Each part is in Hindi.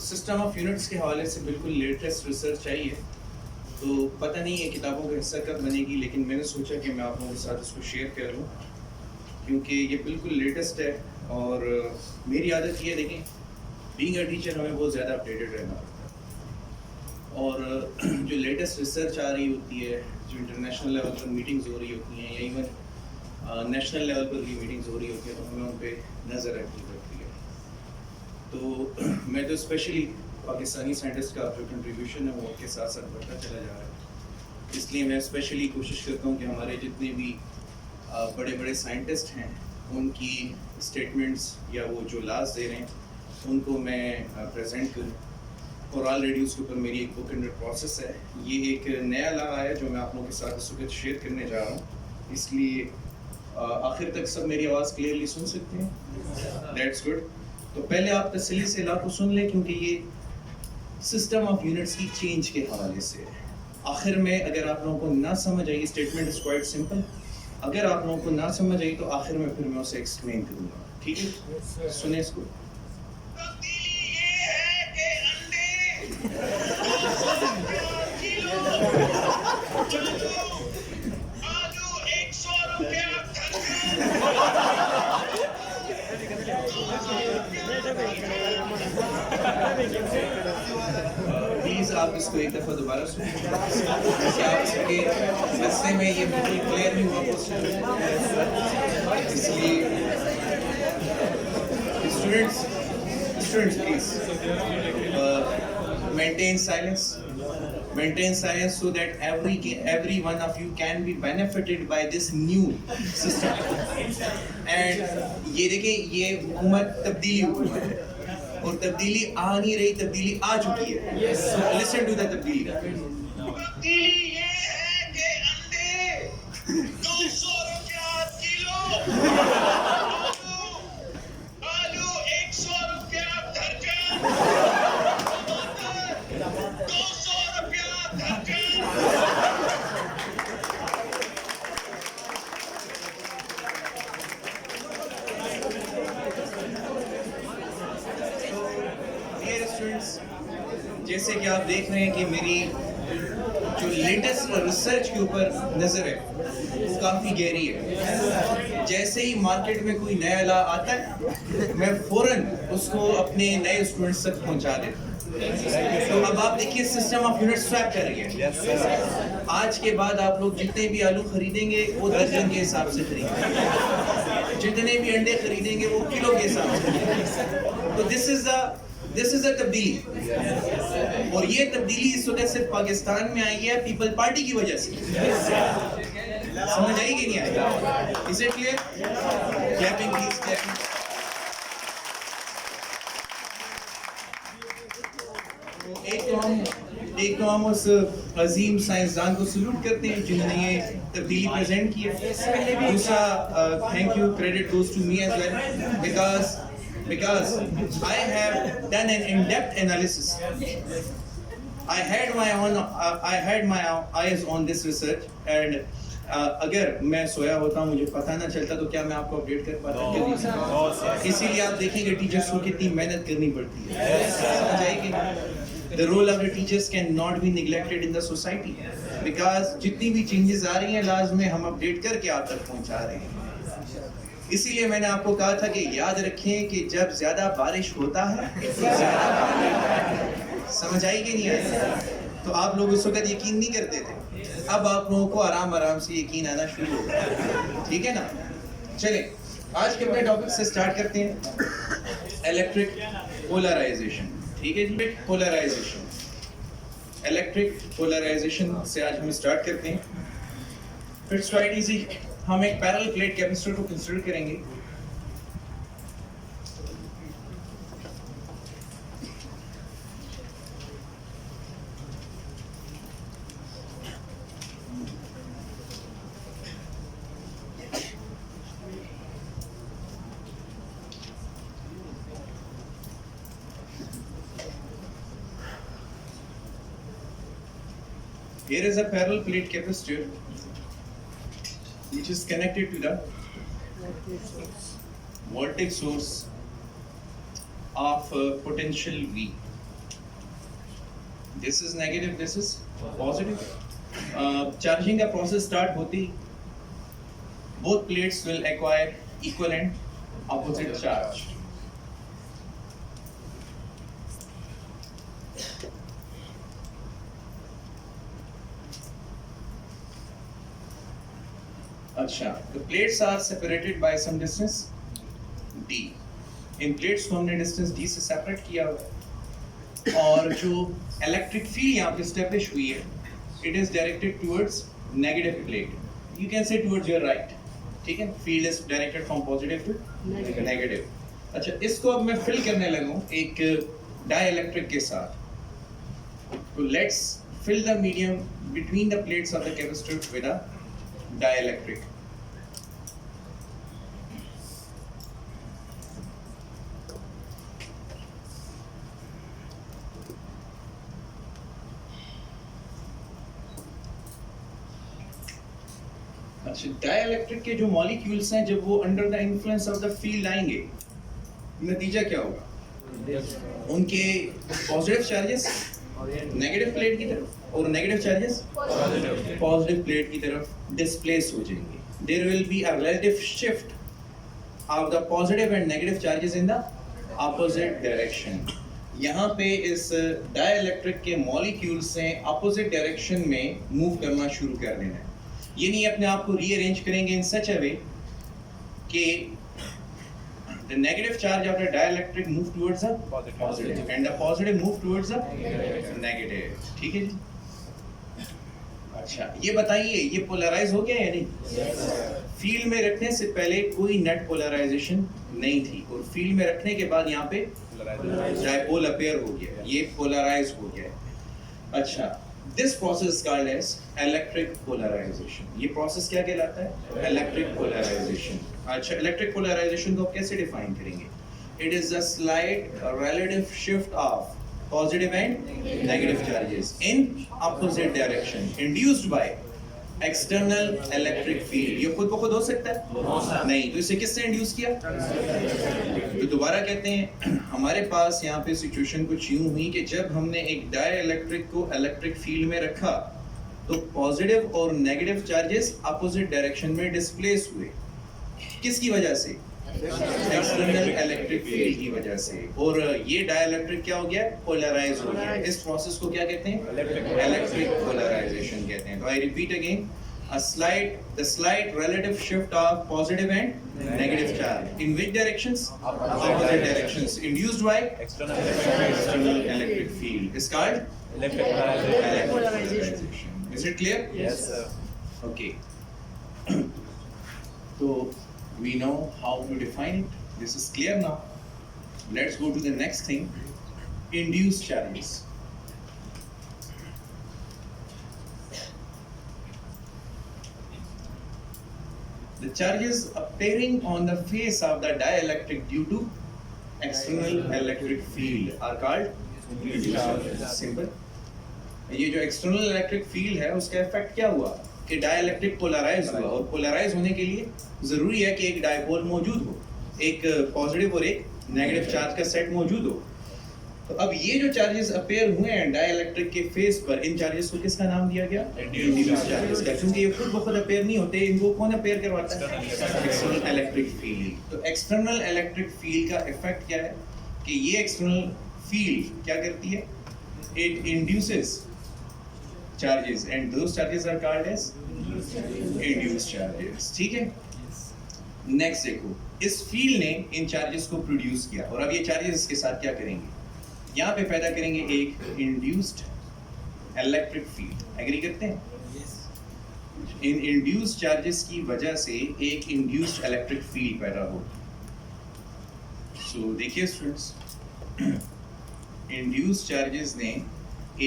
सिस्टम ऑफ यूनिट्स के हवाले से बिल्कुल लेटेस्ट रिसर्च चाहिए, तो पता नहीं है किताबों का हिस्सा कब बनेगी, लेकिन मैंने सोचा कि मैं आप लोगों के साथ इसको शेयर कर लूँ क्योंकि ये बिल्कुल लेटेस्ट है। और मेरी आदत ये है, देखें, बीइंग अ टीचर हमें बहुत ज़्यादा अपडेटेड रहना पड़ता है। और जो लेटेस्ट रिसर्च आ रही होती है, जो इंटरनेशनल लेवल पर मीटिंग्स हो रही होती हैं या इवन नेशनल लेवल पर भी मीटिंग्स हो रही होती है, तो हमें उन पर नज़र रखनी पड़ती है। तो मैं तो स्पेशली पाकिस्तानी साइंटिस्ट का जो कंट्रीब्यूशन है वो उसके साथ साथ बढ़ता चला जा रहा है, इसलिए मैं स्पेशली कोशिश करता हूँ कि हमारे जितने भी बड़े बड़े साइंटिस्ट हैं उनकी स्टेटमेंट्स या वो जो लास्ट दे रहे हैं उनको मैं प्रेजेंट करूँ। और ऑलरेडी उसके ऊपर मेरी एक बुक अंडर प्रोसेस है। ये एक नया ला है जो मैं आप लोगों के साथ इस वक्त शेयर करने जा रहा हूँ, इसलिए आखिर तक सब मेरी आवाज़ क्लियरली सुन सकते हैं? That's good. तो पहले आप तसल्ली से ला को सुन लें क्योंकि ये सिस्टम ऑफ यूनिट्स की चेंज के हवाले से है। आखिर में अगर आप लोगों को ना समझ आई, स्टेटमेंट इज क्वाइट सिंपल, अगर आप लोगों को ना समझ आई तो आखिर में फिर मैं उसे एक्सप्लेन करूँगा, ठीक है? सुने इसको। प्लीज आप इसको एक दफा दोबारा सुनिए, आप इसके हिस्से में ये बिल्कुल क्लियर नहीं हुआ, इसलिए students please maintain silence so that every one of you can be benefited by this new system. And ये देखें, ये हुकूमत तब्दीली हुकूमत है और तब्दीली आ नहीं रही, तब्दीली आ चुकी है। So listen to the तब्दीली ये है कि अंडे 200 रुपया किलो, आलू 100 रुपया दर्जन, जैसे कि आप देख रहे हैं कि मेरी जो लेटेस्ट रिसर्च के ऊपर नज़र है वो काफ़ी गहरी है। जैसे ही मार्केट में कोई नया ला आता है मैं फ़ौरन उसको अपने नए स्टूडेंट्स तक पहुंचा देता हूं। तो अब आप देखिए सिस्टम ऑफ यूनिट स्वैप कर रही है। आज के बाद आप लोग जितने भी आलू खरीदेंगे वो दर्जन के हिसाब से खरीदेंगे, जितने भी अंडे खरीदेंगे वो किलो के हिसाब से खरीदेंगे। तो दिस इज अ तब्दीली, और ये तब्दीली इस वक्त सिर्फ पाकिस्तान में आई है पीपल पार्टी की वजह से। समझ आई कि नहीं आई? Is it clear? Clapping please, clapping. एक तो हम उस अजीम साइंसदान को सल्यूट करते हैं जिन्होंने ये तब्दीली प्रेजेंट की है। दूसरा thank you, credit goes to me as well because I have done an in-depth analysis. I had my eyes on this research and अगर मैं सोया होता, मुझे पता ना चलता तो क्या मैं आपको अपडेट कर पाता? इसीलिए आप देखेंगे टीचर्स को कितनी मेहनत करनी पड़ती है। समझ आएगी? The role of the teachers cannot be neglected in the society because जितनी भी चेंजेस आ रही हैं लाज में हम अपडेट करके आप तक पहुंचा रहे हैं। इसीलिए मैंने आपको कहा था कि याद रखें कि जब ज्यादा बारिश होता है समझ आई कि नहीं आई? तो आप लोग उस वक्त यकीन नहीं करते थे, अब आप लोगों को आराम आराम से यकीन आना शुरू हो गया, ठीक है ना? चलें आज के अपने टॉपिक से स्टार्ट करते हैं, इलेक्ट्रिक पोलराइजेशन। ठीक है जी, इलेक्ट्रिक पोलराइजेशन से आज हम स्टार्ट करते हैं। It's quite easy. हम एक पैरेलल प्लेट कैपेसिटर को कंसीडर करेंगे। Here is a parallel plate capacitor which is connected to the voltage source of potential V. This is negative, this is positive. Charging का process start होती, both plates will acquire equal and opposite charge. अच्छा, the plates are separated by some distance d. In plates को हमने डिस्टेंस d से सेपरेट किया हुआ है और जो इलेक्ट्रिक फील्ड यहाँ पे स्टैब्लिश हुई है, it is directed towards negative plate. You can say towards your right. ठीक है, field is directed from positive to negative. अच्छा, इसको अब मैं फिल करने लगूँ एक डाइइलेक्ट्रिक के साथ. तो let's fill the medium between the plates of the capacitor with a dielectric. अच्छा, डाइइलेक्ट्रिक के जो मॉलिक्यूल्स हैं, जब वो under the influence of the field आएंगे, नतीजा क्या होगा? उनके पॉजिटिव चार्जेस नेगेटिव प्लेट की तरफ और नेगेटिव चार्जेस पॉजिटिव प्लेट की तरफ डिस्प्लेस हो जाएंगे. There will be a relative shift of the positive and negative charges in the opposite direction. यहाँ पे इस डाइइलेक्ट्रिक के मॉलिक्यूल्स ने ऑपोजिट डायरेक्शन में मूव करना शुरू कर देना है. ये नहीं अपने आप को रीअरेंज करेंगे इन सच अ वे कि the negative charge of the dielectric move towards the positive and the positive move towards the negative. ठीक है जी. अच्छा, ये बताइए, ये पोलराइज हो गया या नहीं? फील्ड में रखने से पहले कोई नेट पोलराइजेशन नहीं थी और फील्ड में रखने के बाद यहाँ पे डाइपोल अपीयर हो गया, ये पोलराइज हो गया. अच्छा, this process called as electric polarisation. ये प्रोसेस क्या कहलाता है? Electric polarisation. अच्छा, इलेक्ट्रिक पोलराइजेशन को आप कैसे डिफाइन करेंगे? It is a slight relative shift of positive and negative charges in opposite direction induced by external electric field. ये खुद ब खुद हो सकता है? नहीं. तो इसे किसने इंड्यूस किया? तो दोबारा कहते हैं, हमारे पास यहाँ पे सिचुएशन कुछ यूं हुई कि जब हमने एक डाइइलेक्ट्रिक को इलेक्ट्रिक फील्ड में रखा तो पॉजिटिव और नेगेटिव चार्जेस अपोजिट डायरेक्शन में डिस्प्लेस हुए. किसकी वजह से? एक्सटर्नल इलेक्ट्रिक फील्ड की वजह से. और ये डाइइलेक्ट्रिक क्या हो गया? पोलराइज हो गया. इस प्रोसेस को क्या कहते हैं? इलेक्ट्रिक पोलराइजेशन कहते हैं. तो I repeat again, the slight relative shift of positive and negative charge in which directions? Opposite directions induced by external electric field is called electric polarization. Is it clear? Yes, sir. Okay. So we know how to define it. This is clear now. Let's go to the next thing, induced charges. The charges appearing on the face of the dielectric due to external electric field are called induced charges. Simple. ये जो external electric field है, उसका इफेक्ट क्या हुआ कि डाइइलेक्ट्रिक पोलराइज हुआ. और पोलराइज होने के लिए जरूरी है कि एक डाइपोल मौजूद हो, एक पॉजिटिव और एक नेगेटिव चार्ज का सेट मौजूद हो. तो अब ये जो चार्जेस अपीयर हुए हैं डाइइलेक्ट्रिक के फेस पर, इन चार्जेस को किसका नाम दिया गया? इंड्यूस्ड चार्जेस का. क्योंकि ये खुद ब खुद अपीयर नहीं होते, इनको कौन अपीयर करवाता है? External electric field. तो एक्सटर्नल इलेक्ट्रिक फील्ड का इफेक्ट क्या है कि ये एक्सटर्नल फील्ड क्या करती है? It induces charges and those charges are called as induced charges. ठीक है. नेक्स्ट देखो, इस फील्ड ने इन चार्जेस को प्रोड्यूस किया और अब ये चार्जेस इसके साथ क्या करेंगे? यहाँ पे पैदा करेंगे एक इंड्यूस्ड इलेक्ट्रिक फील्ड. एग्री करते हैं? इन इंड्यूस्ड चार्जेस की वजह से एक इंड्यूस्ड इलेक्ट्रिक फील्ड पैदा हो. सो देखिए स्टूडेंट्स, इंड्यूस्ड चार्जेस ने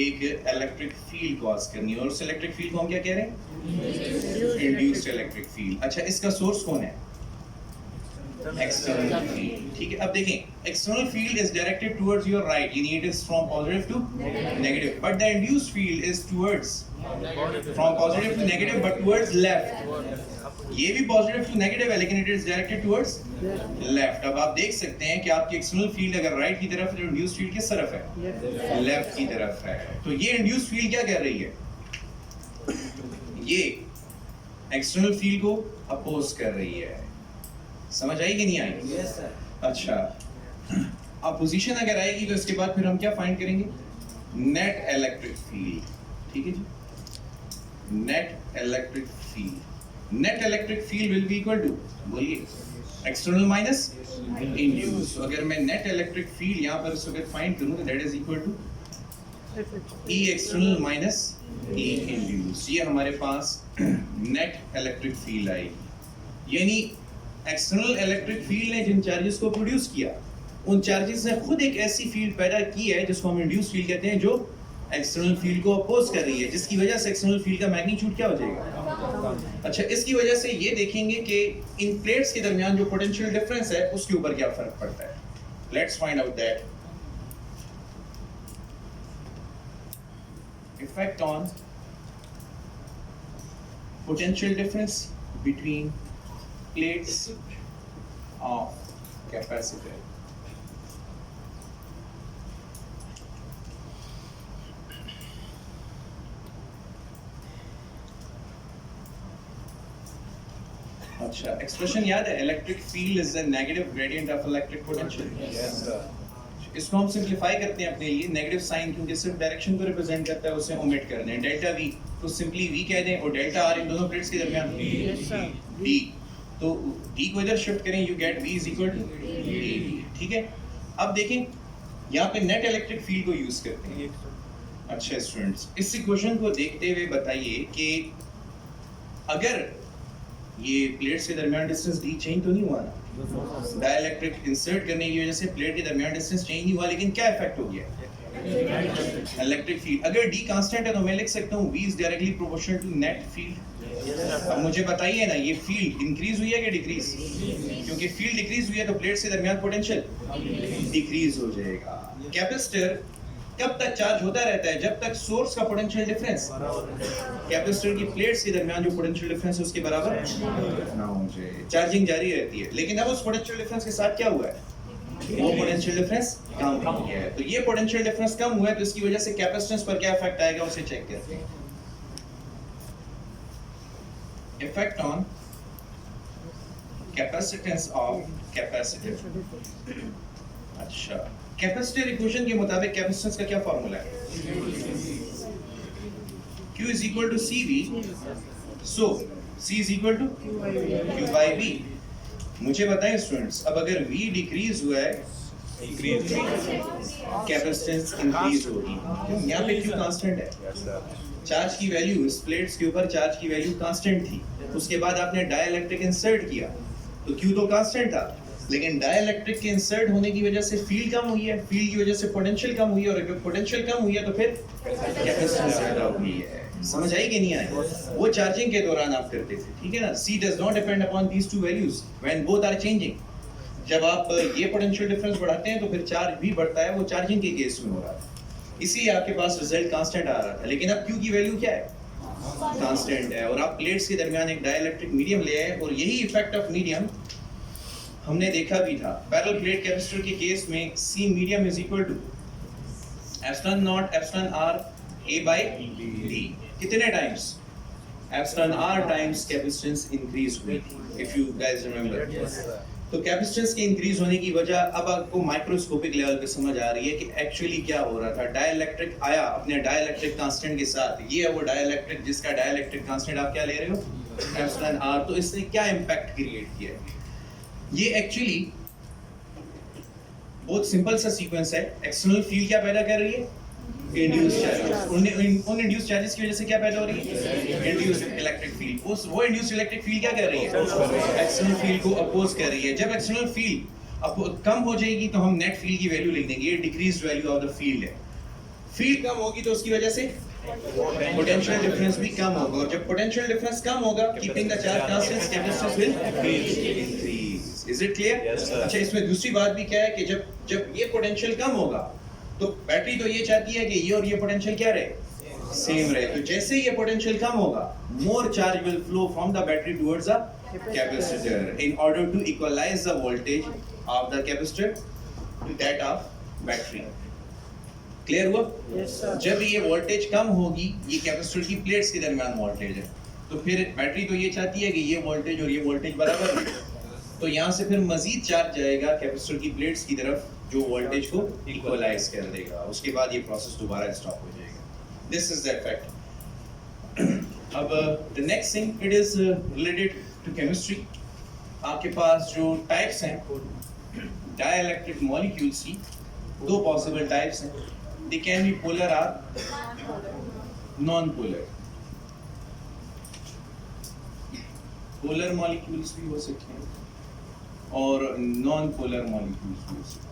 एक इलेक्ट्रिक फील्ड कॉज करनी है और उस इलेक्ट्रिक फील्ड को हम क्या कह रहे हैं? Induced electric field. अच्छा, इसका सोर्स कौन है? External field. ठीक है. अब देखें, external field is directed towards your right, यानी it is from positive to negative, but the induced field is towards from positive to negative but towards left. ये भी पॉजिटिव टू नेगेटिव है लेकिन it is directed towards left. अब आप देख सकते हैं कि आपकी एक्सटर्नल फील्ड अगर राइट की तरफ है तो इंड्यूस्ड फील्ड किस तरफ है? लेफ्ट की तरफ है। तो ये इंड्यूस्ड फील्ड क्या कह रही है? ये एक्सटर्नल फील्ड को अपोज कर रही है। समझ आई कि नहीं आई? Yes sir. अच्छा, अपोजिशन अगर आएगी तो इसके बाद फिर हम क्या फाइंड करेंगे? Net electric field. ठीक है जी, net electric field. Net electric field will be equal to, बोलिए, एक्सटर्नल माइनस इंड्यूस। तो अगर मैं नेट इलेक्ट्रिक फील्ड यहाँ पर इस वक्त फाइंड करूँ तो that is equal to E external minus E induce. ये हमारे पास नेट इलेक्ट्रिक फील्ड आएगी। यानी एक्सटर्नल इलेक्ट्रिक फील्ड ने जिन चार्जेस को प्रोड्यूस किया उन चार्जेस ने खुद एक ऐसी फील्ड पैदा की है जिसको हम इंड्यूस फील्ड कहते हैं, जो एक्सटर्नल फील्ड को अपोज कर रही है, जिसकी वजह से एक्सटर्नल फील्ड का मैग्नीट्यूड क्या हो जाएगा? अच्छा, इसकी वजह से ये देखेंगे कि इन प्लेट्स के दरमियान जो पोटेंशियल डिफरेंस है उसके ऊपर क्या फर्क पड़ता है। Let's find out that. Effect on potential difference between plates of capacitor. अच्छा, एक्सप्रेशन याद है? Electric field is the negative gradient of electric potential. Yes sir. इसको हम सिंपलीफाई करते हैं अपने लिए। नेगेटिव साइन क्योंकि सिर्फ डायरेक्शन को रिप्रेजेंट करता है उसे ओमिट कर दें। डेल्टा वी तो सिंपली वी कह दें और डेल्टा आर इन दोनों प्लेट्स के दरमियान डी। तो डी को इधर शिफ्ट करें, you get V is equal to D. ठीक है, अब देखें यहाँ पे नेट इलेक्ट्रिक फील्ड को यूज करते हैं। अच्छा स्टूडेंट्स, इस इक्वेशन को देखते हुए बताइए कि अगर ये प्लेट्स के दरमियान डिस्टेंस डी चेंज तो नहीं हुआ ना? डाइलेक्ट्रिक इंसर्ट करने की वजह से प्लेट के दरमियान डिस्टेंस चेंज नहीं हुआ, लेकिन क्या इफेक्ट हो गया? Electric field. अगर डी कांस्टेंट है तो मैं लिख सकता हूँ v is directly proportional to net field. अब मुझे बताइए ना, ये फील्ड इंक्रीज हुई है कि डिक्रीज? क्योंकि फील्ड डिक्रीज हुई है तो प्लेट्स के दरमियान पोटेंशियल डिक्रीज हो जाएगा। कैपेसिटर कब तक चार्ज होता रहता है? जब तक सोर्स का पोटेंशियल डिफरेंस कैपेसिटर की प्लेट्स के दरमियान जो पोटेंशियल डिफरेंस है उसके बराबर ना हो जाए, चार्जिंग जारी रहती है। लेकिन अब उस पोटेंशियल डिफरेंस के साथ क्या हुआ है? वो पोटेंशियल डिफरेंस कम हो गया है। तो ये पोटेंशियल डिफरेंस कम हुआ है तो इसकी वजह से कैपेसिटेंस पर क्या इफेक्ट आएगा उसे चेक करते हैं। Effect on capacitance of capacitor. अच्छा, कैपेसिटर इक्वेशन के मुताबिक कैपेसिटेंस का क्या फार्मूला है? Q is equal to CV, so C is equal to Q by V। मुझे बताएं स्टूडेंट्स, अब अगर V डिक्रीज हुआ है कैपेसिटेंस इंक्रीज होगी। यहाँ पे Q कांस्टेंट है। चार्ज की वैल्यू इस प्लेट्स के ऊपर चार्ज की वैल्यू कांस्टेंट थी। उसके बाद आपने डाइलेक्ट्रिक इंसर्ट किया तो Q तो कांस्टेंट था, लेकिन डाइलेक्ट्रिक के इंसर्ट होने की वजह से फील्ड कम हुई है, फील्ड की वजह से पोटेंशियल कम हुई है, और अगर पोटेंशियल कम हुई है तो फिर कैपेसिटेंस ज्यादा हुई है। समझ आई कि नहीं आई? वो चार्जिंग के दौरान आप करते थे, ठीक है ना? C does not depend upon these two values when both are changing। जब आप ये पोटेंशियल डिफरेंस बढ़ाते हैं तो फिर चार्ज भी बढ़ता है, वो चार्जिंग के केस में हो रहा है। इसीलिए आपके पास रिजल्ट कांस्टेंट आ रहा था। लेकिन अब Q की वैल्यू क्या है? कांस्टेंट है। और आप प्लेट्स के दरमियान एक डाइलेक्ट्रिक मीडियम ले आए, और यही इफेक्ट ऑफ मीडियम हमने देखा भी था। पैरेलल प्लेट कैपेसिटर के केस में C medium is equal to epsilon not epsilon r a by d। कितने times? Epsilon r times capacitance increase हुई थी, इफ यू गाइस रिमेंबर। तो कैपेसिटेंस के इंक्रीज होने की वजह अब आपको माइक्रोस्कोपिक लेवल पे समझ आ रही है कि एक्चुअली क्या हो रहा था। डाइलेक्ट्रिक आया अपने डाइलेक्ट्रिक कांस्टेंट के साथ, ये है वो डाइलेक्ट्रिक जिसका डाइलेक्ट्रिक कांस्टेंट आप क्या ले रहे हो? Epsilon r। तो इसने क्या इम्पैक्ट क्रिएट किया है? ये एक्चुअली बहुत सिंपल सा सीक्वेंस है। एक्सटर्नल फील्ड क्या पैदा कर रही है? Induced charges. उन इंड्यूस्ड चार्जेस की वजह से क्या पैदा हो रही है? Induced electric field. वो इंड्यूस्ड इलेक्ट्रिक फील्ड क्या कर रही है? एक्सटर्नल फील्ड को अपोज कर रही है। जब एक्सटर्नल फील्ड कम हो जाएगी तो हम नेट फील्ड की वैल्यू लिख देंगे। ये decreased value of the field है। फील्ड कम होगी तो उसकी वजह से पोटेंशियल डिफरेंस भी कम होगा, और जब पोटेंशियल डिफरेंस कम होगा, keeping the charge constant, capacitance will increase. Is it clear? अच्छा, इसमें दूसरी बात भी क्या है कि जब ये पोटेंशियल कम होगा तो बैटरी तो ये चाहती है कि ये और ये पोटेंशियल क्या रहे? सेम रहे। तो जैसे ही ये पोटेंशियल कम होगा, मोर charge will flow from the battery towards the capacitor in order to equalize the voltage of the capacitor to that of battery. Clear हुआ? Yes, sir. जब ये वोल्टेज कम होगी, ये कैपेसिटर की प्लेट्स के दरमियान वोल्टेज है, तो फिर बैटरी तो ये चाहती है कि ये वोल्टेज और ये वोल्टेज बराबर हो, तो यहाँ से फिर मजीद चार्ज जाएगा कैपेसिटर की प्लेट्स की तरफ जो वोल्टेज को इक्वलाइज कर देगा. उसके बाद ये प्रोसेस दोबारा स्टॉप हो जाएगा. This is the effect. अब the next thing it is related to chemistry. आपके पास जो टाइप्स हैं डाइइलेक्ट्रिक मॉलिक्यूल्स की, दो पॉसिबल टाइप्स हैं. दे कैन बी पोलर और नॉन पोलर. पोलर मॉलिक्यूल्स भी हो सकते हैं और नॉन पोलर मॉलिक्यूल्स भी हो सकते हैं.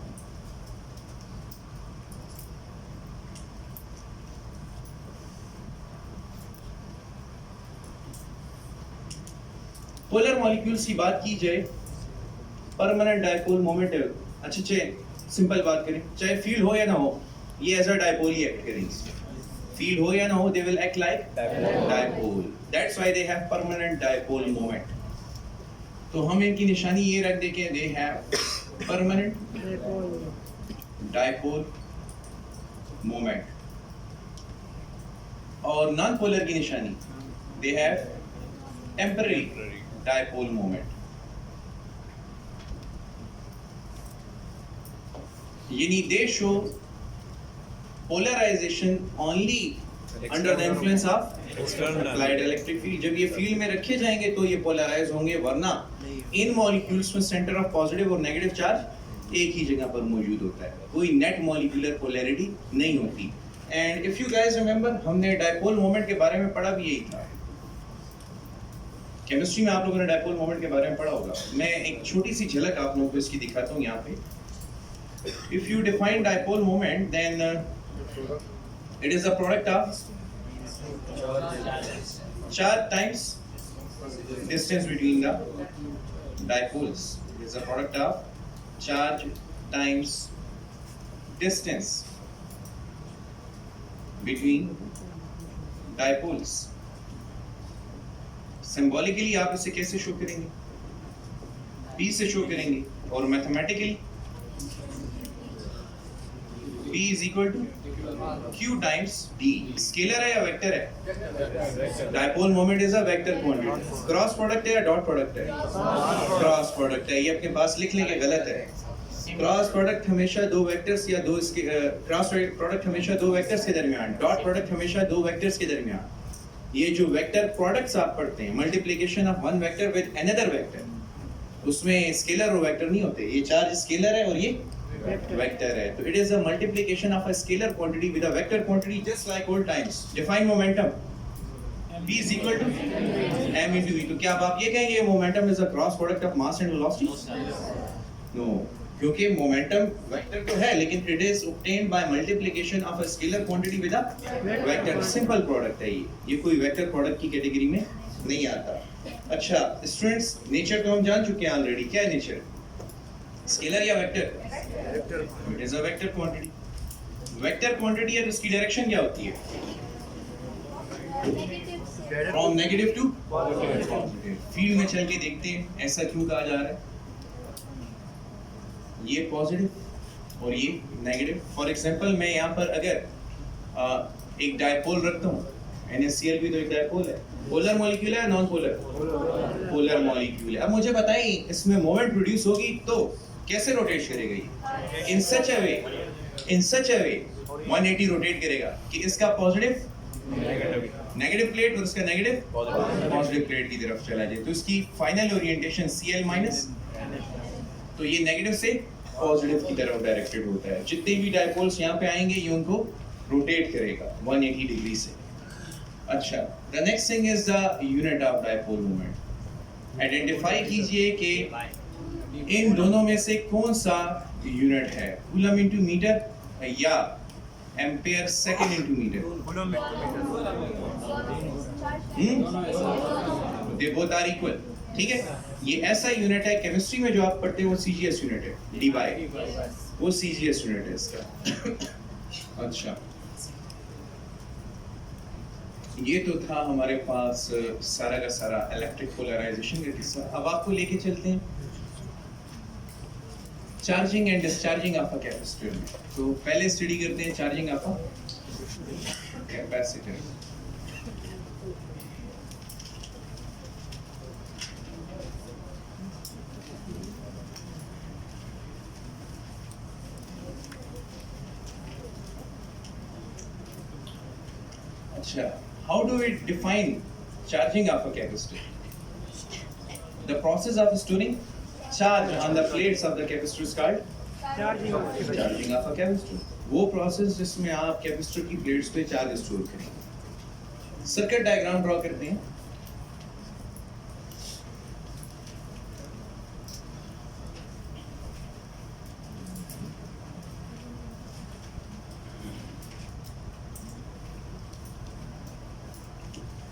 पोलर मॉलिक्यूल्स की बात की जाए, परमानेंट डायपोल मोमेंट. अच्छा चाहे सिंपल बात करें, चाहे फील्ड हो या ना हो, ये एज अ डायपोल ही एक्ट करेंगे. फील्ड हो या ना हो, they will act like dipole. That's why they have permanent dipole moment. तो हम इनकी निशानी ये रख दे के they have permanent dipole moment. और नॉन पोलर की निशानी they have temporary dipole moment. यानी they show polarization only under the influence of applied electric field. जब ये फील्ड में रखे जाएंगे तो ये पोलराइज होंगे, वरना इन मॉलिक्यूल्स में सेंटर ऑफ पॉजिटिव और नेगेटिव चार्ज एक ही जगह पर मौजूद होता है, कोई नेट मॉलिक्यूलर पोलैरिटी नहीं होती. And if you guys remember, हमने डायपोल मोमेंट के बारे में पढ़ा भी यही था. केमिस्ट्री में आप लोगों ने डायपोल मोमेंट के बारे में पढ़ा होगा. मैं एक छोटी सी झलक आप लोगों को इसकी दिखाता हूँ यहाँ पे. If you define dipole moment, then it is a product of charge times distance between the dipoles. It is a product of charge times distance between dipoles. Symbolically आप इसे कैसे शो करेंगे? P से शो करेंगे, और mathematically P is equal to Q times D. Scalar है या वेक्टर है? Dipole moment is a vector quantity. Cross product है या डॉट प्रोडक्ट है? क्रॉस प्रोडक्ट है. ये अपने पास लिख लेंगे, गलत है. क्रॉस प्रोडक्ट हमेशा दो वेक्टर्स या दो क्रॉस प्रोडक्ट हमेशा दो वेक्टर्स के दरमियान, डॉट प्रोडक्ट हमेशा दो वेक्टर्स के दरमियान. ये जो वेक्टर प्रोडक्ट्स आप पढ़ते हैं, multiplication of one vector with another vector, उसमें स्केलर और वेक्टर नहीं होते. ये चार्ज स्केलर है और ये वेक्टर है. तो it is a multiplication of a scalar quantity with a vector quantity, just like old times. Define momentum P is equal to m into v. तो क्या अब आप ये कहेंगे ये momentum is a cross product of mass and velocity? No, क्योंकि मोमेंटम वेक्टर तो है, लेकिन it is obtained by multiplication of a scalar quantity with a vector. Simple product है ये कोई वेक्टर प्रोडक्ट की कैटेगरी में नहीं आता. अच्छा स्टूडेंट्स, नेचर तो हम जान चुके हैं ऑलरेडी. क्या है नेचर? स्केलर या vector? It is a vector quantity. Vector quantity है तो इसकी डायरेक्शन क्या होती है? From negative to positive. Field में चल के देखते हैं ऐसा क्यों कहा जा रहा है. ये पॉजिटिव और ये नेगेटिव. फॉर एग्जांपल मैं यहाँ पर अगर एक डायपोल रखता हूँ, NaCl भी तो एक डायपोल है. पोलर मॉलिक्यूल है, नॉन पोलर? पोलर मॉलिक्यूल है. अब मुझे बताएं इसमें मोमेंट प्रोड्यूस होगी तो कैसे रोटेट करेगा ये? इन सच अ वे 180 रोटेट करेगा कि इसका पॉजिटिव नेगेटिव प्लेट और इसका नेगेटिव पॉजिटिव प्लेट की तरफ चला जाए. तो इसकी फाइनल ओरिएंटेशन Cl माइनस, तो ये नेगेटिव से पॉजिटिव की तरफ डायरेक्टेड होता है. जितने भी डायपोल्स यहाँ पे आएंगे ये उनको रोटेट करेगा 180 डिग्री से. अच्छा, the next thing is the unit of dipole moment. Identify कीजिए कि इन दोनों में से कौन सा यूनिट है. कूलम इनटू मीटर या ampere second into metre? They both are equal. ठीक है, ये ऐसा यूनिट है केमिस्ट्री में जो आप पढ़ते हो, वो सीजीएस यूनिट है. डीवाई वो सीजीएस यूनिट है इसका. अच्छा, ये तो था हमारे पास सारा का सारा इलेक्ट्रिक पोलराइजेशन का किस्सा। अब आपको लेके चलते हैं charging and discharging of a capacitor में। तो पहले स्टडी करते हैं चार्जिंग ऑफ अ कैपेसिटर। अच्छा, how do we define charging of a capacitor? The process of storing charge on the plates of the capacitor is called charging of a capacitor. वो प्रोसेस जिसमें आप कैपेसिटर की प्लेट्स पे चार्ज स्टोर करेंगे। सर्किट डायग्राम ड्रॉ करते हैं।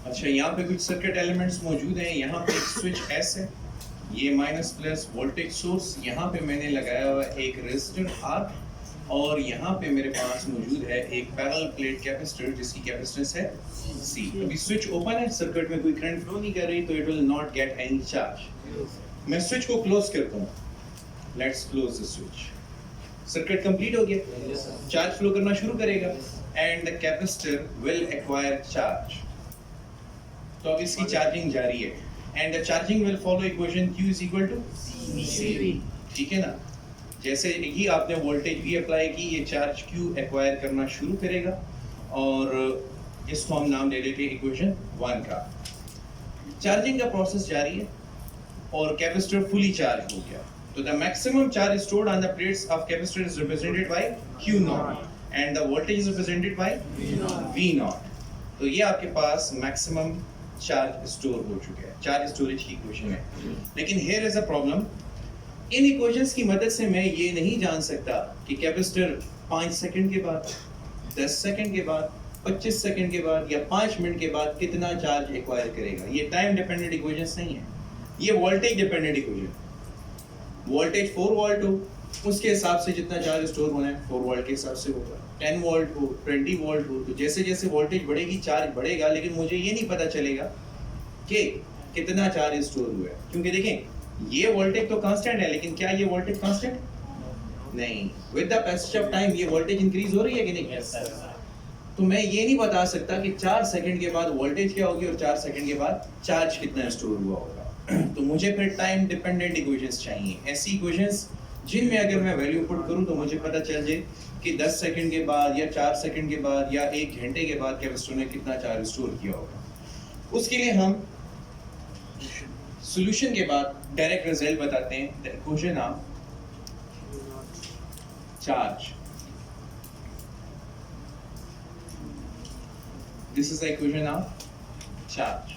अच्छा, यहाँ पे कुछ सर्किट एलिमेंट्स मौजूद हैं। यहाँ पे एक स्विच एस है, ये माइनस प्लस वोल्टेज सोर्स, यहाँ पे मैंने लगाया हुआ एक रेजिस्टर आर, और यहाँ पे मेरे पास मौजूद है एक पैरेलल प्लेट कैपेसिटर जिसकी कैपेसिटेंस है सी। अभी स्विच ओपन है, सर्किट में कोई करंट फ्लो नहीं कर रही, तो it will not get any charge. मैं स्विच को क्लोज करता हूँ, let's close the switch. Circuit complete हो गया, चार्ज फ्लो करना शुरू करेगा and the capacitor will acquire charge. तो अब इसकी चार्जिंग जारी है and the charging will follow equation Q is equal to CV। ठीक है ना, जैसे ही आपने वोल्टेज भी अप्लाई की, ये चार्ज Q एक्वायर करना शुरू करेगा और इसको हम नाम दे देते हैं इक्वेशन 1 का। चार्जिंग का प्रोसेस जारी है और कैपेसिटर फुली चार्ज हो गया। तो the maximum charge stored on the plates of capacitor is represented by Q0 and the voltage is represented by V0। तो ये आपके पास मैक्सिमम चार्ज स्टोर हो चुका है, चार्ज स्टोरेज की इक्वेशन है। लेकिन here is a problem, in equations की मदद से मैं ये नहीं जान सकता कि कैपेसिटर 5 सेकंड के बाद, 10 सेकंड के बाद, 25 सेकंड के बाद या 5 मिनट के बाद कितना चार्ज एक्वायर करेगा। ये टाइम डिपेंडेंट इक्वेशंस नहीं है, ये voltage dependent equation. Voltage 4 volt हो, उसके हिसाब से जितना चार्ज स्टोर होना है 4 वोल्ट के हिसाब से होगा। 10 वोल्ट हो, 20 वोल्ट हो, तो जैसे जैसे वोल्टेज बढ़ेगी चार्ज बढ़ेगा, लेकिन मुझे ये नहीं पता चलेगा कि कितना चार्ज स्टोर हुआ है। क्योंकि देखें, ये वोल्टेज तो कांस्टेंट है, लेकिन क्या ये वोल्टेज कांस्टेंट नहीं, with the passage of time ये वोल्टेज इंक्रीज हो रही है कि नहीं। तो मैं ये नहीं बता सकता कि 4 सेकंड के बाद वोल्टेज क्या होगी और 4 सेकंड के बाद चार्ज कितना स्टोर हुआ होगा। तो मुझे फिर टाइम डिपेंडेंट इक्वेशंस चाहिए, ऐसी इक्वेशंस जिनमें अगर मैं वैल्यू पुट करूं तो मुझे पता चल जाए कि 10 सेकंड के बाद या 4 सेकंड के बाद या 1 घंटे के बाद कैपेसिटर ने कितना चार्ज स्टोर किया होगा। उसके लिए हम सॉल्यूशन के बाद डायरेक्ट रिजल्ट बताते हैं। The equation of charge, this is the equation of charge.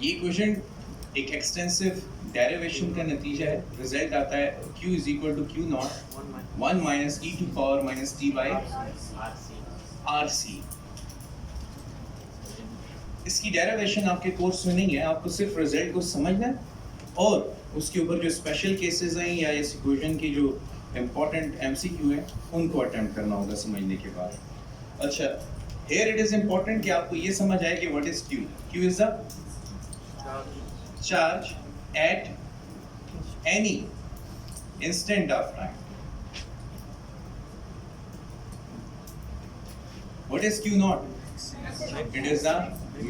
ये इक्वेशन एक एक्सटेंसिव डेरिवेशन का नतीजा है। रिजल्ट आता है Q is equal to Q0 1 minus e to power minus t by RC। इसकी डेरिवेशन आपके कोर्स में नहीं है, आपको सिर्फ रिजल्ट को समझना है और उसके ऊपर जो स्पेशल केसेस हैं या इस इक्वेशन की जो इम्पोर्टेंट MCQ है उनको अटेम्प्ट करना होगा समझने के बाद। अच्छा, here it is important कि आपको ये समझ आए कि what is Q। Q is the charge at any instant of time। What is Q0? It is the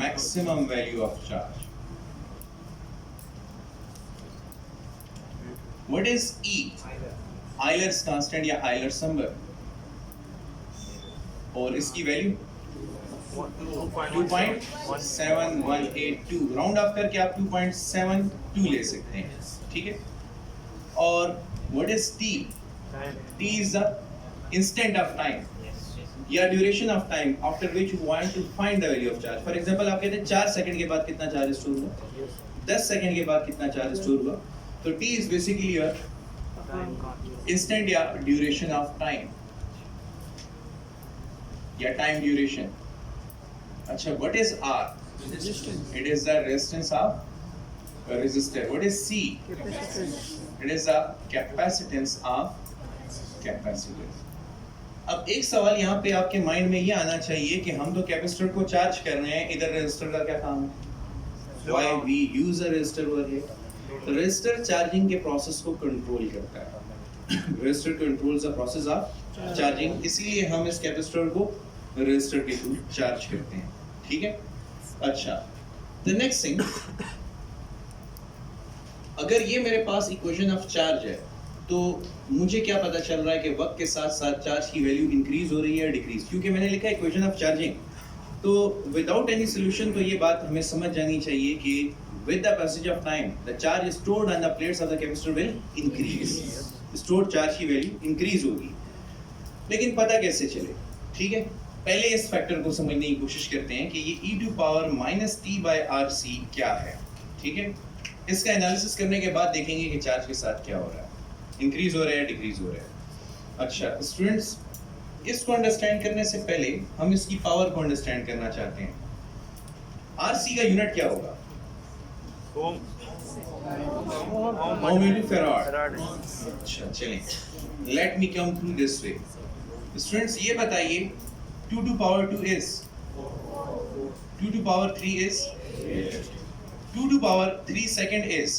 maximum value of charge। What is E? Euler's constant या Euler's number, और इसकी वैल्यू 2.7182, राउंड ऑफ करके आप 2.72 ले सकते हैं। ठीक है, और what is T? T is the instant of time या duration of time after which you want to find the value of charge. For example आप कहते हैं 4 सेकंड के बाद कितना चार्ज स्टोर हुआ, 10 सेकंड के बाद कितना चार्ज स्टोर हुआ। तो T is basically your instant या ड्यूरेशन ऑफ टाइम या टाइम ड्यूरेशन। अच्छा, what is R? Resistance. It is the resistance of a resistor. What is C? Capacitance. It is the capacitance of capacitor. अब एक सवाल यहाँ पे आपके माइंड में ये आना चाहिए कि हम तो कैपेसिटर को चार्ज कर रहे हैं, इधर रेजिस्टर का क्या काम है? Why we use a resistor over here? तो रेजिस्टर चार्जिंग के प्रोसेस को कंट्रोल करता है। Resistor controls the process of charging, इसलिए हम इस कैपेसिटर को रेजिस्टर के थ्रू चार्ज करते हैं। ठीक है? अच्छा, द नेक्स्ट थिंग, अगर ये मेरे पास इक्वेशन ऑफ चार्ज है तो मुझे क्या पता चल रहा है कि वक्त के साथ साथ चार्ज की वैल्यू इंक्रीज हो रही है या डिक्रीज? क्योंकि मैंने लिखा है इक्वेशन ऑफ चार्जिंग, तो विदाउट एनी सोल्यूशन तो ये बात हमें समझ जानी चाहिए कि with the passage of time the charge stored on the plates of the capacitor will increase, stored charge की वैल्यू इंक्रीज होगी। लेकिन पता कैसे चले? ठीक है, पहले इस फैक्टर को समझने की कोशिश करते हैं कि ये e to power minus T by R C क्या है। ठीक है, इसका एनालिसिस करने के बाद देखेंगे कि चार्ज के साथ क्या हो रहा है, इंक्रीज हो रहा है, डिक्रीज हो रहा है। अच्छा स्टूडेंट्स, इसको अंडरस्टैंड करने से पहले हम इसकी पावर को अंडरस्टैंड करना चाहते हैं। आरसी का यूनिट क्या होगा? Ohm into farad. अच्छा चलें, let me come through this way. Students ये बताइए 2 to power 2 is 2 to power 3 is 2 to power 3 second is,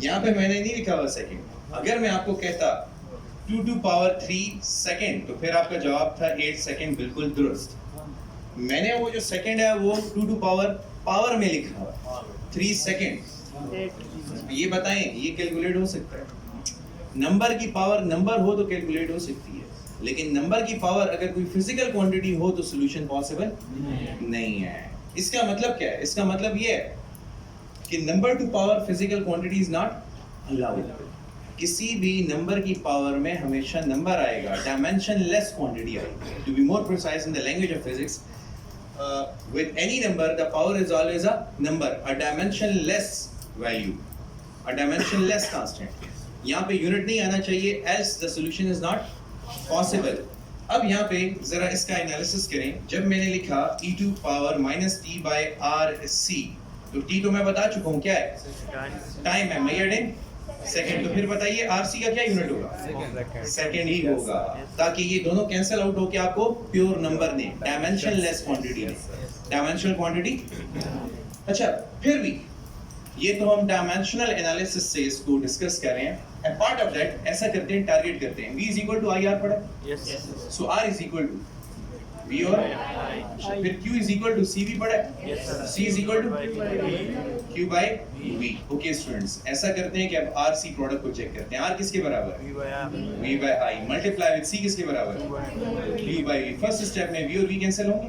यहाँ पे मैंने नहीं लिखा हुआ सेकंड। अगर मैं आपको कहता 2 टू पावर 3 सेकंड तो फिर आपका जवाब था 8 सेकंड, बिल्कुल दुरुस्त। मैंने वो जो सेकंड है वो 2 टू पावर में लिखा हुआ 3 सेकंड। ये बताएं, ये कैलकुलेट हो सकता है? नंबर की पावर नंबर हो तो कैलकुलेट हो सकती है, लेकिन नंबर की पावर अगर कोई फिजिकल क्वांटिटी हो तो सॉल्यूशन पॉसिबल नहीं है। इसका मतलब क्या है? इसका मतलब ये है कि number to power physical quantity is not allowed. किसी भी नंबर की पावर में हमेशा नंबर आएगा, डायमेंशनलेस क्वांटिटी आएगी। To be more precise in the language of physics, with any number the power is always a number, a dimensionless value, a dimensionless constant। यहाँ पे यूनिट नहीं आना चाहिए, else the solution is not possible। अब यहाँ पे जरा इसका एनालिसिस करें। जब मैंने लिखा e to power minus T by R C, तो t तो मैं बता चुका हूँ क्या है, टाइम है, मेजर्ड इन सेकंड। तो फिर बताइए आरसी का क्या यूनिट होगा? सेकंड ही होगा, ताकि ये दोनों कैंसिल आउट होके आपको प्योर नंबर दें, डायमेंशनलेस क्वांटिटी दें, डायमेंशनल क्वांटिटी। अच्छा फिर भी ये तो हम डायमेंशनल एनालिसिस से इसको डिस्कस कर रहे हैं। पार्ट ऑफ दैट ऐसा करते हैं, टारगेट करते हैं। V is equal to I R पढ़ा, so R is equal to V और फिर Q is equal to C भी पढ़ा है, C is equal to Q by V। Okay students, ऐसा करते हैं कि अब R C प्रोडक्ट को चेक करते हैं। R किसके बराबर है? V by I multiply with C किसके बराबर है? V by V। First step में V और V कैंसिल होंगे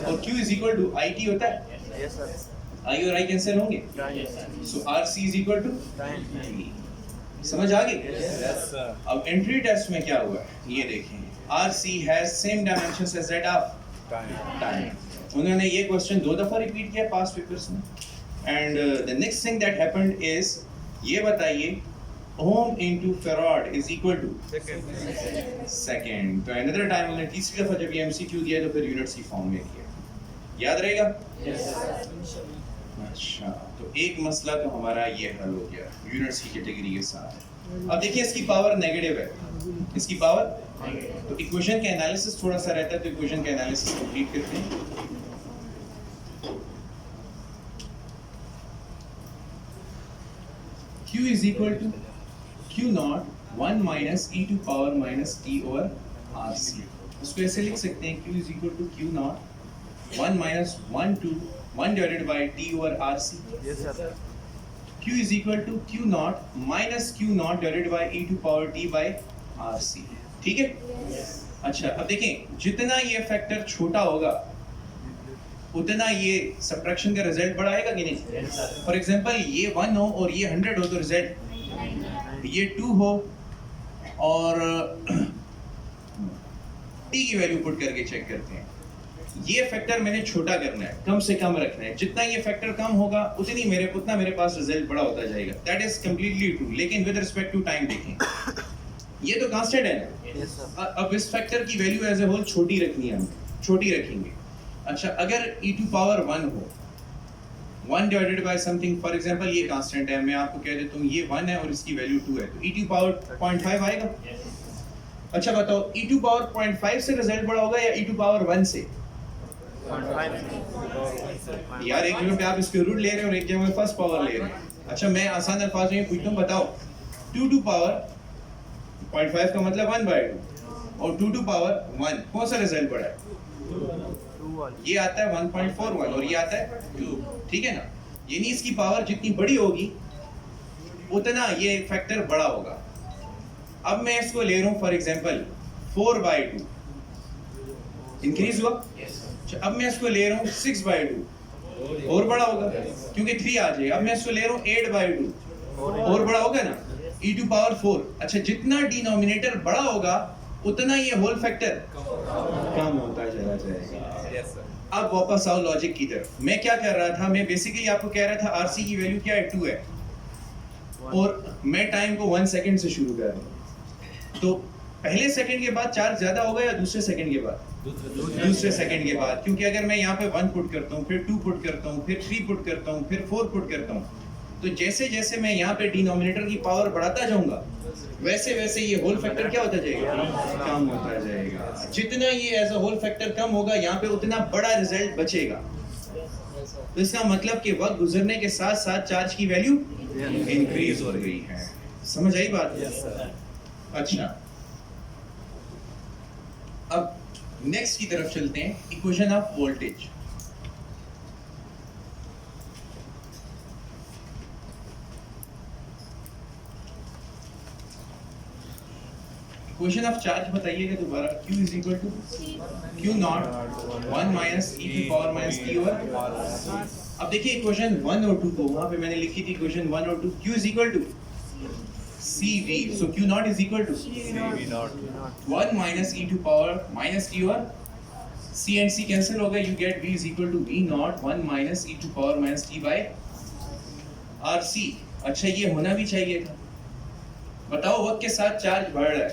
और Q is equal to IT होता है, I और I कैंसिल होंगे, so RC is equal to V। समझ आ गई? अब एंट्री टेस्ट में क्या हुआ है ये देखें। RC has same dimensions as that of time। उन्होंने ये क्वेश्चन 2 दफा रिपीट किया पास्ट पेपर्स में। And the next thing that happened is, ये बताइए ohm into farad is equal to second. तो अनदर टाइम उन्होंने तीसरी दफा जब ये एमसीक्यू दिया तो फिर यूनिट्स की फॉर्म में किया। याद रहेगा? अच्छा, तो एक मसला तो हमारा ये हल हो गया यूनिट्स की कैटेगरी के साथ। अब देखिए इसकी पावर नेगेटिव है, इसकी पावर, तो इक्वेशन का एनालिसिस थोड़ा सा रहता है, तो इक्वेशन का एनालिसिस कंप्लीट करते हैं। Q is equal to Q naught 1 minus e to power minus t over RC। उसको ऐसे लिख सकते हैं, Q is equal to Q naught 1 minus 1 to 1 divided by t over RC। Yes sir। Q is equal to Q naught minus Q naught divided by e to power t by RC। ठीक है? अच्छा अब देखें, जितना ये फैक्टर छोटा होगा उतना ये सबट्रैक्शन का रिजल्ट बड़ा आएगा कि नहीं? फॉर एग्जांपल ये 1 हो और ये 100 हो तो रिजल्ट ये 2 हो और t की वैल्यू पुट करके चेक करते हैं। ये फैक्टर मैंने छोटा करना है, कम से कम रखना है। जितना ये फैक्टर कम होगा उतना मेरे पास रिजल्ट बड़ा होता जाएगा। That is completely true. लेकिन विद रिस्पेक्ट टू टाइम देखें, ये तो कांस्टेंट है ना। अब इस फैक्टर की वैल्यू एज ए होल छोटी रखनी है, हम छोटी रखेंगे। अच्छा अगर e टू पावर 1 हो, 1 divided by something, for example ये कांस्टेंट है, मैं आपको कह देता हूँ ये 1 है और इसकी वैल्यू 2 है, तो e टू पावर 0.5 आएगा। अच्छा बताओ e टू पावर 0.5 से रिजल्ट बड़ा होगा या e टू पावर 1 से? यार एक जगह पे आप इसके रूट ले रहे हो और एक जगह पे फर्स्ट पावर ले रहे हैं। अच्छा मैं आसान अल्फाज में पूछता हूँ, बताओ 2 टू पावर 0.5 का मतलब 1/2 और 2 टू पावर 1 कौन सा रिजल्ट बड़ा है? ये आता है 1.41 और ये आता है 2, ठीक है ना? यानी इसकी पावर जितनी बड़ी होगी उतना ये फैक्टर बड़ा होगा। अब मैं इसको ले रहा हूँ फॉर एग्जांपल 4/2, इंक्रीज हुआ। अब मैं इसको ले रहा हूँ 6/2, और बड़ा होगा क्योंकि 3 आ जाएगा। अब मैं इसको ले रहा हूँ 8/2, और बड़ा होगा ना, e टू पावर 4। अच्छा जितना डिनोमिनेटर बड़ा होगा उतना ये होल फैक्टर कम होता चला जाएगा। अब वापस आओ लॉजिक की तरफ। मैं क्या कर रहा था, मैं बेसिकली आपको कह रहा था आरसी की वैल्यू क्या है, 2 है, और मैं टाइम को 1 सेकंड से शुरू कर रहा हूँ। तो पहले सेकंड के बाद चार्ज ज्यादा होगा या दूसरे सेकंड के बाद? दूसरे सेकंड के बाद, क्योंकि अगर मैं यहाँ पे 1 पुट करता हूँ, फिर 2 पुट करता हूँ, फिर 3 पुट करता हूँ, फिर 4 पुट करता हूँ, तो जैसे जैसे मैं यहाँ पे डिनोमिनेटर की पावर बढ़ाता जाऊंगा वैसे वैसे ये होल फैक्टर क्या होता जाएगा, कम होता जाएगा। जितना ये एज अ होल फैक्टर कम होगा यहाँ पे उतना बड़ा रिजल्ट बचेगा। तो इसका मतलब कि वक्त गुजरने के साथ साथ चार्ज की वैल्यू इंक्रीज हो रही है। समझ आई बात? अच्छा अब नेक्स्ट की तरफ चलते हैं, equation of voltage. Equation of charge बताइएगा दोबारा। Q is equal to Q not 1 minus e to power minus t over. अब देखिए इक्वेशन 1 और 2 को वहां पे मैंने लिखी थी इक्वेशन 1 और 2, Q is equal to CV, so Q naught is equal to CV naught 1 minus e to power minus t over C and C cancel होगा, you get V is equal to V naught 1 minus e to power minus t by RC। अच्छा ये होना भी चाहिए था। बताओ वक्त के साथ चार्ज बढ़ रहा है,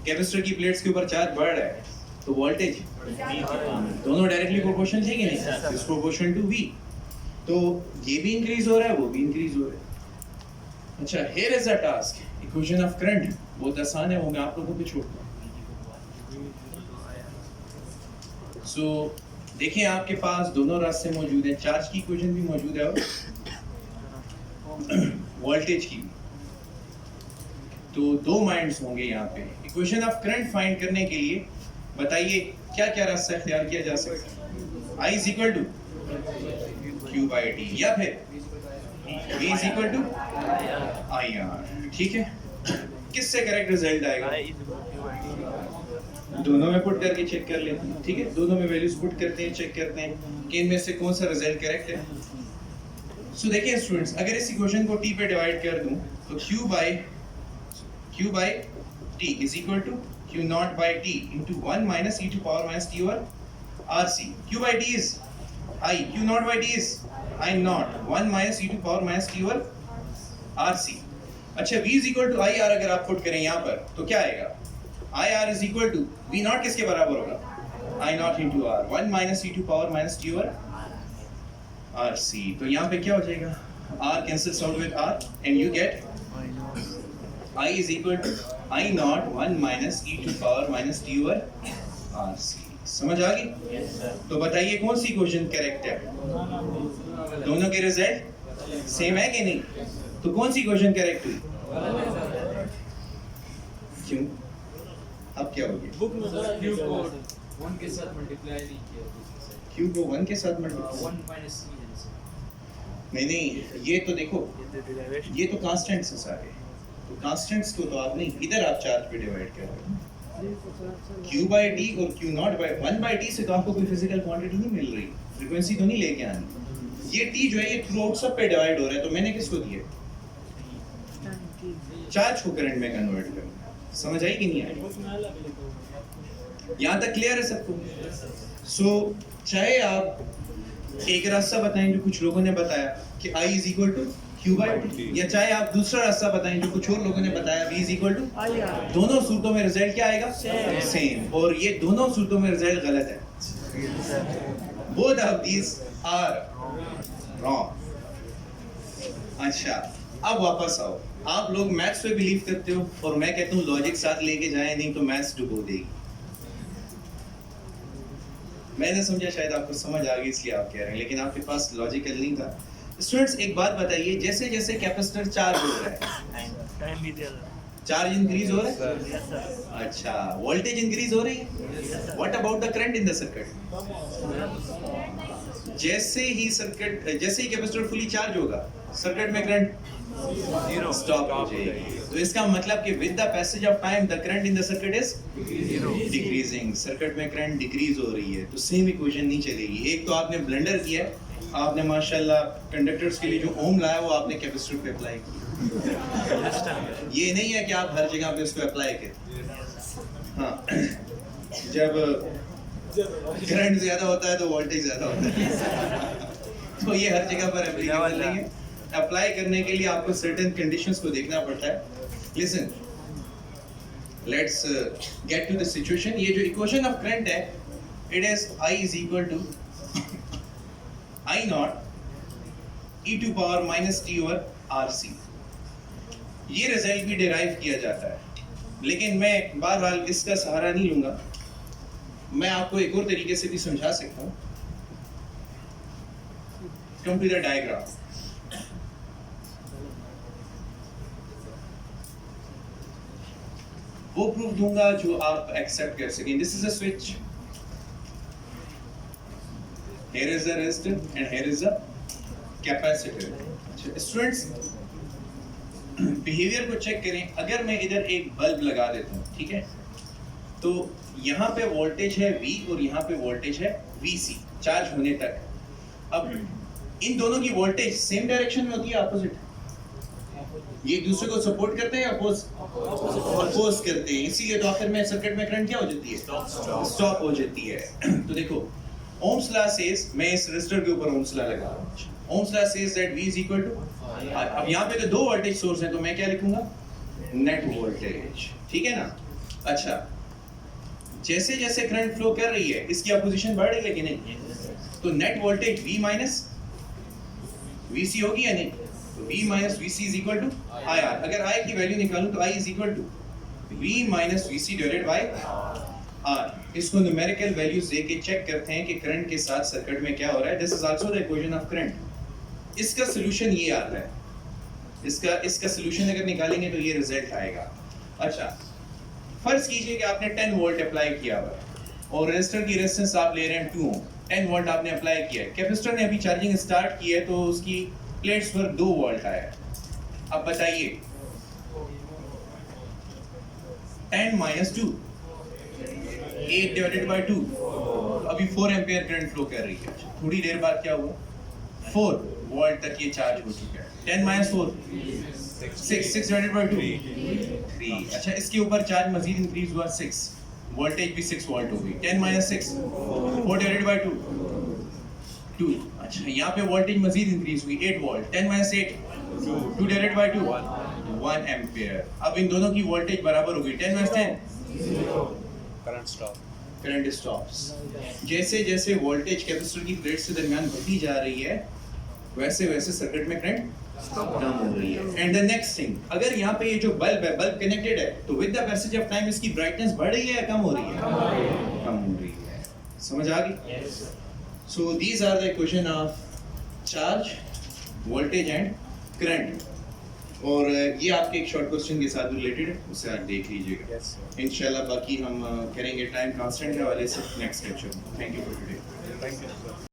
कैपेसिटर की प्लेट्स के ऊपर चार्ज बढ़ रहा है, तो वोल्टेज दोनों डायरेक्टली प्रोपोर्शनल है कि नहीं? Is proportional to V। तो ये भी इंक्रीज हो रहा है, वो भी इंक्रीज हो रहा है। अच्छा here is a task, equation of current, बहुत आसान है, वो मैं आप लोगों पे छोड़ता हूँ। So देखें आपके पास दोनों रास्ते मौजूद हैं, चार्ज की इक्वेशन भी मौजूद है और वोल्टेज की भी। तो दो माइंड्स होंगे यहाँ पे। इक्वेशन ऑफ करंट फाइंड करने के लिए बताइए क्या क्या रास्ता इख्तियार किया जा सकता है? I is equal to Q by T या फिर V is equal to IR, ठीक है? किससे करेक्ट रिजल्ट आएगा? दोनों में पुट करके चेक कर लेते हैं, ठीक है? दोनों में वैल्यूज पुट करते हैं, चेक करते हैं कि इनमें से कौन सा रिजल्ट करेक्ट है। सो देखिए स्टूडेंट्स, अगर इस इक्वेशन को t पे डिवाइड कर दूं तो Q by t is equal to Q naught by t into 1 minus e to power minus t over RC। Q by t is I, Q naught by t is I naught 1 minus e to power minus t over RC। अच्छा V is equal to IR अगर आप पुट करें यहाँ पर तो क्या आएगा? IR is equal to V naught किसके बराबर होगा? I naught into R 1 minus e to power minus t over RC। तो यहाँ पे क्या हो जाएगा? R cancels out with R and you get I is equal to I naught 1 minus e to power minus t over RC। समझ आ गई? तो बताइए कौन सी इक्वेशन करेक्ट है? दोनों के रिजल्ट सेम है कि नहीं? तो कौन सी इक्वेशन करेक्ट हुई? क्यों? अब क्या हो गया? बुक में Q को 1 के साथ मल्टीप्लाई नहीं किया, Q को 1 के साथ मल्टीप्लाई 1 माइनस C है। नहीं, ये तो देखो, ये तो कांस्टेंट्स हैं सारे, तो कांस्टेंट्स को तो आप नहीं, इधर आप चार्ज पे डिवाइड कर रहे हो। Q by T और Q naught by 1 by T से तो आपको कोई फिजिकल क्वांटिटी नहीं मिल रही, फ्रीक्वेंसी तो नहीं लेके आनी। ये T जो है ये थ्रू आउट सब पे डिवाइड हो रहा है, तो मैंने किसको दिया? चार्ज को करंट में कन्वर्ट करूंगा। समझ आई कि नहीं आई? यहाँ तक क्लियर है सबको? सो चाहे आप एक रास्ता बताएं जो कुछ लोगों ने बताया कि I is equal to Q by T, या चाहे आप दूसरा रास्ता बताएं जो कुछ और लोगों ने बताया V is equal to IR, दोनों सूरतों में रिजल्ट क्या आएगा? सेम। और ये दोनों सूरतों में रिजल्ट गलत है। Both of these are wrong। अच्छा, अब वापस आओ। आप लोग मैथ्स पे बिलीव करते हो और मैं कहता हूँ लॉजिक साथ लेके जाए, नहीं तो मैथ्स डुबो देगी। मैंने समझा शायद आपको समझ आ गई इसलिए आप कह रहे हैं, लेकिन आपके पास लॉजिकल नहीं था। स्टूडेंट्स एक बात बताइए, जैसे जैसे कैपेसिटर चार्ज हो रहा है, चार्ज इंक्रीज हो रहा है, अच्छा वोल्टेज इंक्रीज हो रही है। What about the current in the circuit? जैसे ही कैपेसिटर फुली चार्ज होगा, सर्किट में करंट स्टॉप हो जाएगी। तो इसका मतलब कि with the passage of time the current in the circuit is decreasing, circuit में करंट डिक्रीज हो रही है। तो सेम इक्वेशन नहीं चलेगी। एक तो आपने ब्लंडर किया है, आपने माशाल्लाह कंडक्टर्स के लिए जो ओम लाया वो आपने कैपेसिटर पे अप्लाई किया। ये नहीं है कि आप हर जगह पे उसको अप्लाई करें। हाँ, जब करंट ज्यादा होता है तो वोल्टेज ज्यादा होता है। तो ये हर जगह पर एप्लीकेबल नहीं है। अप्लाई करने के लिए आपको सर्टेन कंडीशंस को देखना पड़ता है। Listen, let's get to the situation. ये जो इक्वेशन ऑफ करंट है, it is I is equal to I not e to power minus T over RC। ये रिजल्ट भी डिराइव किया जाता है, लेकिन मैं बहरहाल इसका सहारा नहीं लूंगा। मैं आपको एक और तरीके से भी समझा सकता हूँ। Come to the diagram. वो प्रूफ दूंगा जो आप एक्सेप्ट कर सकें। This is a switch, here is the resistor and here is the capacitor. Students behaviour को चेक करें। अगर मैं इधर एक बल्ब लगा देता हूँ, ठीक है, तो यहाँ पे वोल्टेज है V और यहाँ पे वोल्टेज है VC चार्ज होने तक। अब इन दोनों की वोल्टेज सेम डायरेक्शन में होती है, अपोजिट? ये एक दूसरे को सपोर्ट करते हैं, अपोज करते हैं। इसीलिए तो आखिर में सर्किट में करंट क्या हो जाती है? स्टॉप हो जाती है। तो देखो, ओम्स लॉ सेज, मैं इस रेजिस्टर के ऊपर ओम्स लॉ लगा रहा हूं। Ohm's law says that V is equal to, अब यहाँ पे तो दो वोल्टेज सोर्स हैं, तो मैं क्या लिखूंगा? नेट वोल्टेज, ठीक है ना? अच्छा, जैसे जैसे करंट फ्लो कर रही है, इसकी अपोजिशन बढ़ रही है कि नहीं? तो net voltage V minus VC होगी या नहीं? तो V minus VC is equal to IR। अगर I की वैल्यू निकालूं तो I is equal to V minus VC divided by R। इसको न्यूमेरिकल वैल्यूज देके चेक करते हैं कि करंट के साथ सर्किट में क्या हो रहा है। This is also the equation of current. इसका सॉल्यूशन ये आता है, इसका सॉल्यूशन अगर निकालेंगे तो ये रिजल्ट आएगा। अच्छा, फर्ज कीजिए कि आपने 10 वोल्ट अप्लाई किया हुआ और रेजिस्टर की रेजिस्टेंस आप ले रहे हैं 2 ओम। 10 वोल्ट आपने अप्लाई किया है, कैपेसिटर ने अभी चार्जिंग स्टार्ट की है, तो उसकी प्लेट्स पर 2 वोल्ट आया। अब बताइए 10 माइनस 2, 8 डिवाइडेड बाय 2, अभी 4 एम्पियर करंट फ्लो कर रही है। थोड़ी देर बाद क्या हुआ? 4 वोल्ट तक ये चार्ज हो चुका है। 10 माइनस 4, 6 डिवाइडेड बाय 2, 3। अच्छा, इसके ऊपर चार्ज मजीद इंक्रीज हुआ 6, वोल्टेज भी 6 वोल्ट हो गई। 10 माइनस 6, 4 डिवाइडेड बाय 2। अच्छा, यहाँ पे वोल्टेज मजीद इंक्रीज हुई 8 volt. 10 minus 8, 2 divided by 2, 1 ampere. अब इन दोनों की वोल्टेज बराबर हो गई। 10 माइनस 10, करंट स्टॉप्स। जैसे जैसे वोल्टेज कैपेसिटर की प्लेट से दरमियान बढ़ती जा रही है, वैसे वैसे सर्किट में करंट कम हो रही है। एंड द नेक्स्ट थिंग, अगर यहाँ पे ये जो बल्ब है, बल्ब कनेक्टेड है, तो with the passage of time इसकी ब्राइटनेस बढ़ रही है या कम हो रही है? कम हो रही है। समझ आ गई? So these are the equation of charge, voltage and current. और ये आपके एक शॉर्ट क्वेश्चन के साथ रिलेटेड है, उसे आप देख लीजिएगा। इंशाल्लाह बाकी हम करेंगे टाइम कांस्टेंट के हवाले से नेक्स्ट लेक्चर में। Thank you for today.